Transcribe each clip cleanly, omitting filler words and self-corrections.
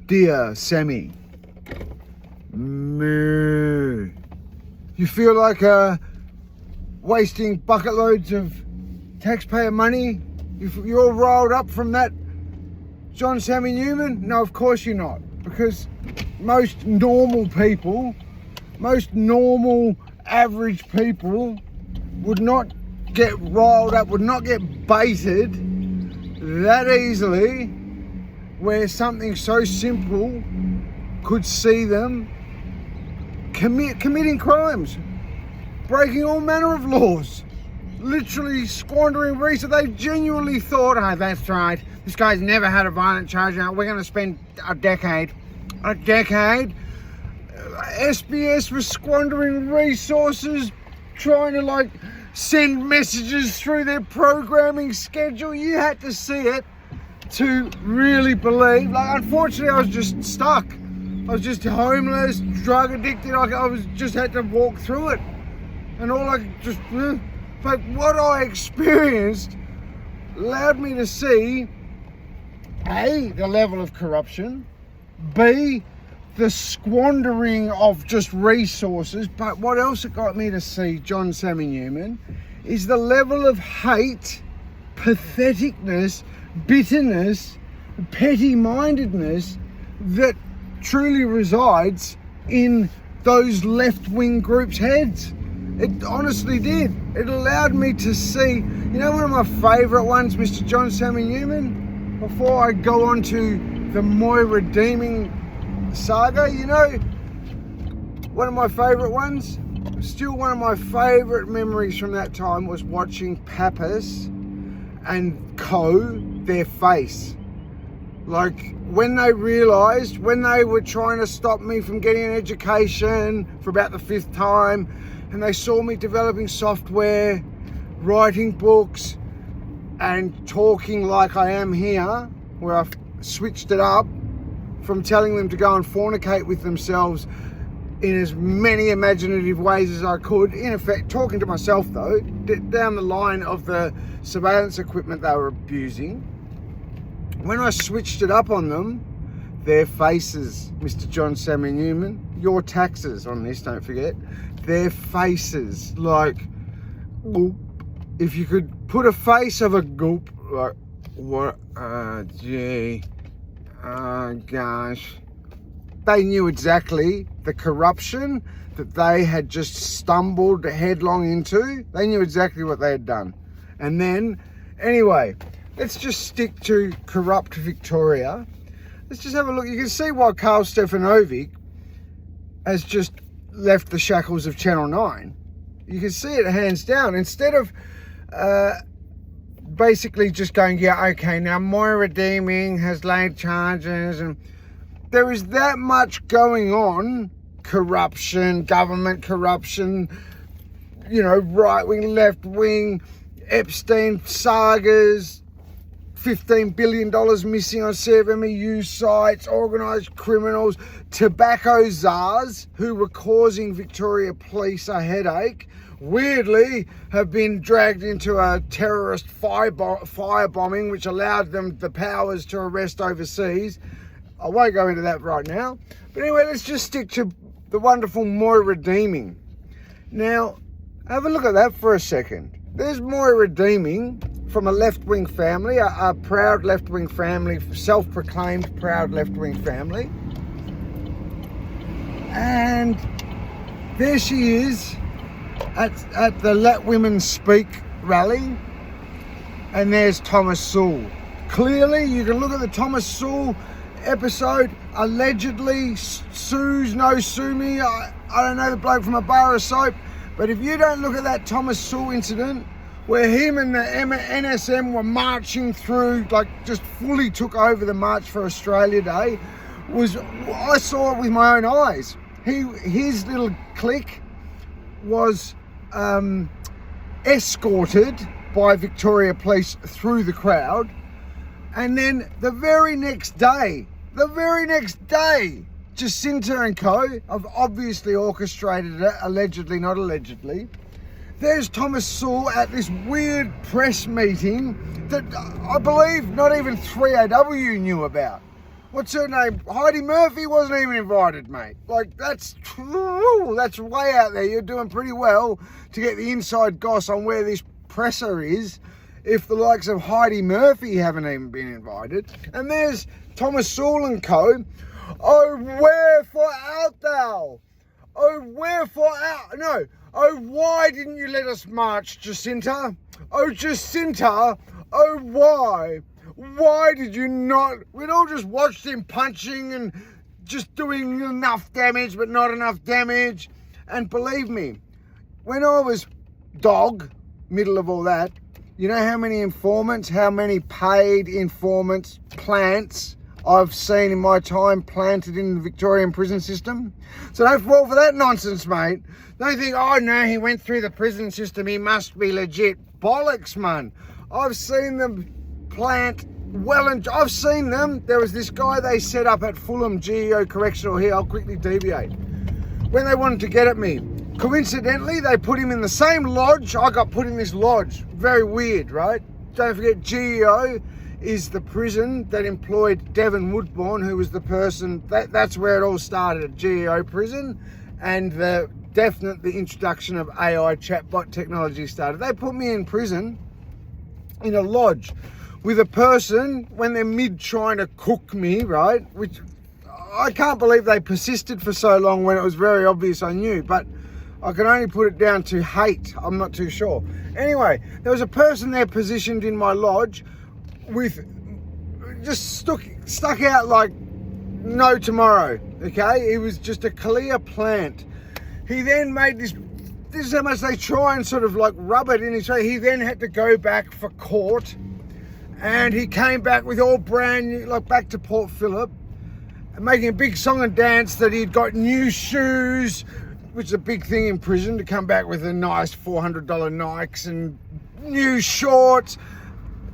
Dear Sammy, moo. You feel like wasting bucket loads of taxpayer money? You're all riled up from that, John Sammy Newman? No, of course you're not. Because most normal people, most normal average people would not get riled up, would not get baited that easily where something so simple could see them committing crimes, breaking all manner of laws, literally squandering resources. They genuinely thought, oh, that's right, this guy's never had a violent charge now, we're going to spend a decade. SBS was squandering resources, trying to send messages through their programming schedule. You had to see it to really believe. Unfortunately, I was just stuck. I was just homeless, drug addicted. I was just had to walk through it, and all I just. But what I experienced allowed me to see A, the level of corruption, B, the squandering of just resources. But what else it got me to see, John Sammy Newman, is the level of hate, patheticness, bitterness, petty-mindedness that truly resides in those left-wing groups' heads. It honestly did. It allowed me to see, one of my favourite ones, Mr. John Sammy Newman, before I go on to the Moira Deeming saga, one of my favourite ones, still one of my favourite memories from that time was watching Pappas and co, their face. When they realised, when they were trying to stop me from getting an education for about the 5th time, and they saw me developing software, writing books, and talking like I am here, where I've switched it up from telling them to go and fornicate with themselves in as many imaginative ways as I could, in effect talking to myself though, down the line of the surveillance equipment they were abusing. When I switched it up on them, their faces, Mr. John Sammy Newman, your taxes on this, don't forget, their faces, goop. If you could put a face of a goop, what, gee, gosh. They knew exactly the corruption that they had just stumbled headlong into. They knew exactly what they had done. And then, anyway, let's just stick to corrupt Victoria. Let's just have a look. You can see why Karl Stefanovic has just left the shackles of Channel 9. You can see it hands down. Instead of basically just going, yeah, okay, now Moira Deeming has laid charges, and there is that much going on, corruption, government corruption, right wing, left wing, Epstein sagas, $15 billion missing on CFMEU sites, organised criminals, tobacco czars who were causing Victoria Police a headache, weirdly have been dragged into a terrorist firebombing which allowed them the powers to arrest overseas. I won't go into that right now. But anyway, let's just stick to the wonderful Moira Deeming. Now, have a look at that for a second. There's Moira Deeming from a left-wing family, a proud left-wing family, self-proclaimed proud left-wing family. And there she is at the Let Women Speak rally. And there's Thomas Sewell. Clearly, you can look at the Thomas Sewell episode, allegedly sues, no sue me. I don't know the bloke from a bar of soap, but if you don't look at that Thomas Sewell incident where him and the NSM were marching through, just fully took over the March for Australia Day, I saw it with my own eyes. His little clique was escorted by Victoria Police through the crowd, and then the very next day, Jacinta and co. have obviously orchestrated it, allegedly, not allegedly. There's Thomas Sewell at this weird press meeting that I believe not even 3AW knew about. what's her name? Heidi Murphy wasn't even invited, mate. Like, that's way out there. You're doing pretty well to get the inside goss on where this presser is, if the likes of Heidi Murphy haven't even been invited. And there's Thomas Sewell and co. Oh, wherefore art thou? Oh, wherefore art... No. Oh, why didn't you let us march, Jacinta? Oh, Jacinta. Oh, why? Why did you not? We'd all just watched him punching and just doing enough damage, but not enough damage. And believe me, when I was dog, middle of all that, you know how many informants, how many paid informants, plants I've seen in my time planted in the Victorian prison system? So don't fall for that nonsense, mate. Don't think, oh no, he went through the prison system, he must be legit. Bollocks, man. I've seen them plant well, and I've seen them. There was this guy they set up at Fulham GEO Correctional here. I'll quickly deviate. When they wanted to get at me, coincidentally, they put him in the same lodge. I got put in this lodge. Very weird, right? Don't forget, GEO is the prison that employed Devon Woodbourne, who was the person, that's where it all started, at GEO prison, and the introduction of AI chatbot technology started. They put me in prison, in a lodge, with a person when they're mid trying to cook me, right? Which I can't believe they persisted for so long when it was very obvious I knew, but I can only put it down to hate. I'm not too sure. Anyway, there was a person there positioned in my lodge with just stuck out like no tomorrow, okay? He was just a clear plant. He then made this is how much they try and sort of like rub it in his face. He then had to go back for court, and he came back with all brand new, like back to Port Phillip, and making a big song and dance that he'd got new shoes, which is a big thing in prison, to come back with a nice $400 Nikes and new shorts.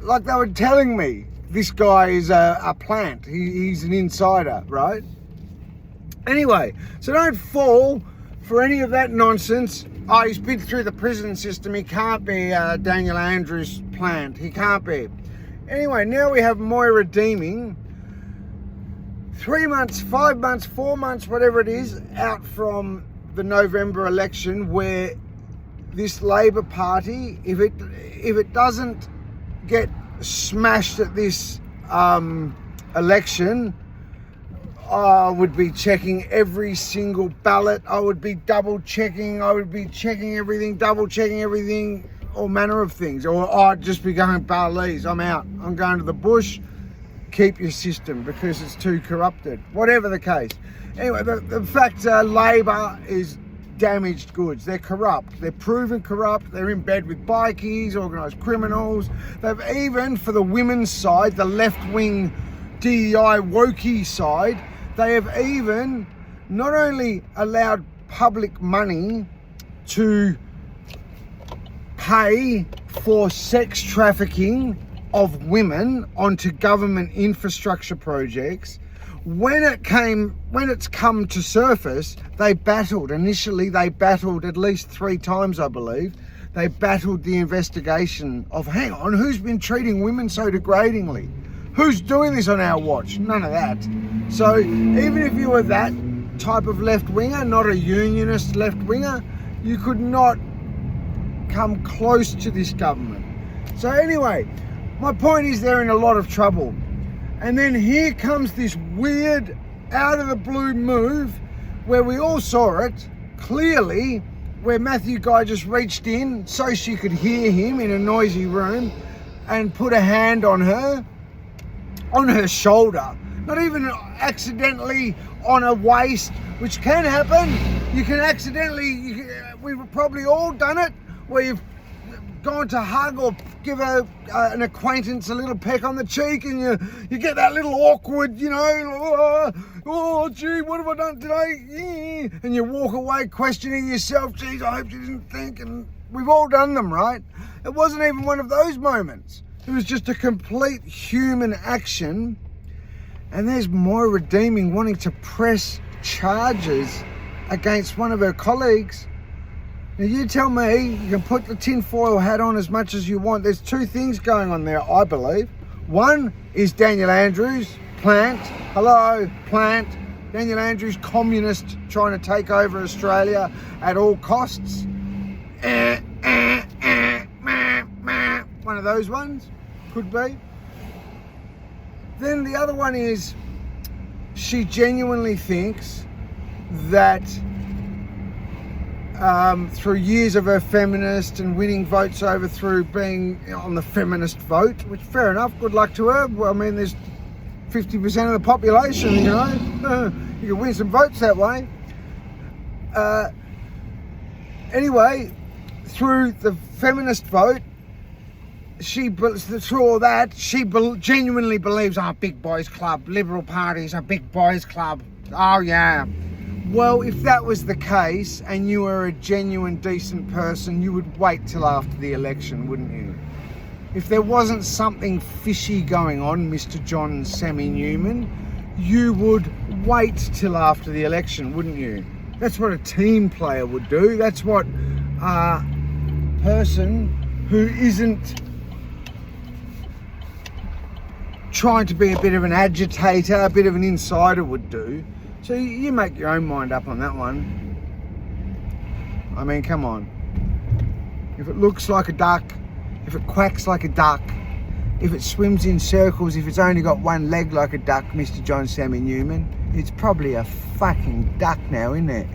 Like they were telling me, this guy is a plant. He's an insider, right? Anyway, so don't fall for any of that nonsense. Oh, he's been through the prison system. He can't be Daniel Andrews' plant. He can't be. Anyway, now we have Moira Deeming, 3 months, 5 months, 4 months, whatever it is, out from the November election, where this Labor Party, if it doesn't get smashed at this election, I would be checking every single ballot. I would be double checking. I would be checking everything, double checking everything, all manner of things. Or I'd just be going, Barleys, I'm out. I'm going to the bush. Keep your system because it's too corrupted. Whatever the case. Anyway, the fact Labor is damaged goods. They're corrupt. They're proven corrupt. They're in bed with bikies, organised criminals. They've even, for the women's side, the left-wing DEI wokey side, they have even not only allowed public money to pay for sex trafficking of women onto government infrastructure projects. When it's come to surface, they battled. Initially, they battled at least 3 times, I believe. They battled the investigation of, hang on, who's been treating women so degradingly? Who's doing this on our watch? None of that. So even if you were that type of left-winger, not a unionist left-winger, you could not come close to this government. So anyway, my point is they're in a lot of trouble. And then here comes this weird, out of the blue move where we all saw it clearly, where Matthew Guy just reached in so she could hear him in a noisy room and put a hand on her shoulder, not even accidentally on her waist, which can happen. You can accidentally, we've probably all done it, where you've gone to hug or give an acquaintance a little peck on the cheek, and you get that little awkward, oh gee, what have I done today? And you walk away questioning yourself, geez, I hope you didn't think, and we've all done them, right? It wasn't even one of those moments. It was just a complete human action. And there's Moira Deeming wanting to press charges against one of her colleagues. Now you tell me, you can put the tinfoil hat on as much as you want. There's 2 things going on there, I believe. One is Daniel Andrews Plant. Hello, Plant. Daniel Andrews, communist, trying to take over Australia at all costs. One of those ones, could be. Then the other one is, she genuinely thinks that through years of her feminist and winning votes over through being on the feminist vote, which fair enough, good luck to her. Well, I mean, there's 50% of the population, you know, you can win some votes that way. Anyway, through the feminist vote, through all that, she genuinely believes, big boys club, Liberal Party's a big boys club. Oh yeah. Well, if that was the case and you were a genuine decent person, you would wait till after the election, wouldn't you? If there wasn't something fishy going on, Mr. John Sammy Newman, you would wait till after the election, wouldn't you? That's what a team player would do. That's what a person who isn't trying to be a bit of an agitator, a bit of an insider would do. So you make your own mind up on that one. I mean, come on. If it looks like a duck, if it quacks like a duck, if it swims in circles, if it's only got one leg like a duck, Mr. John Sammy Newman, it's probably a fucking duck now, isn't it?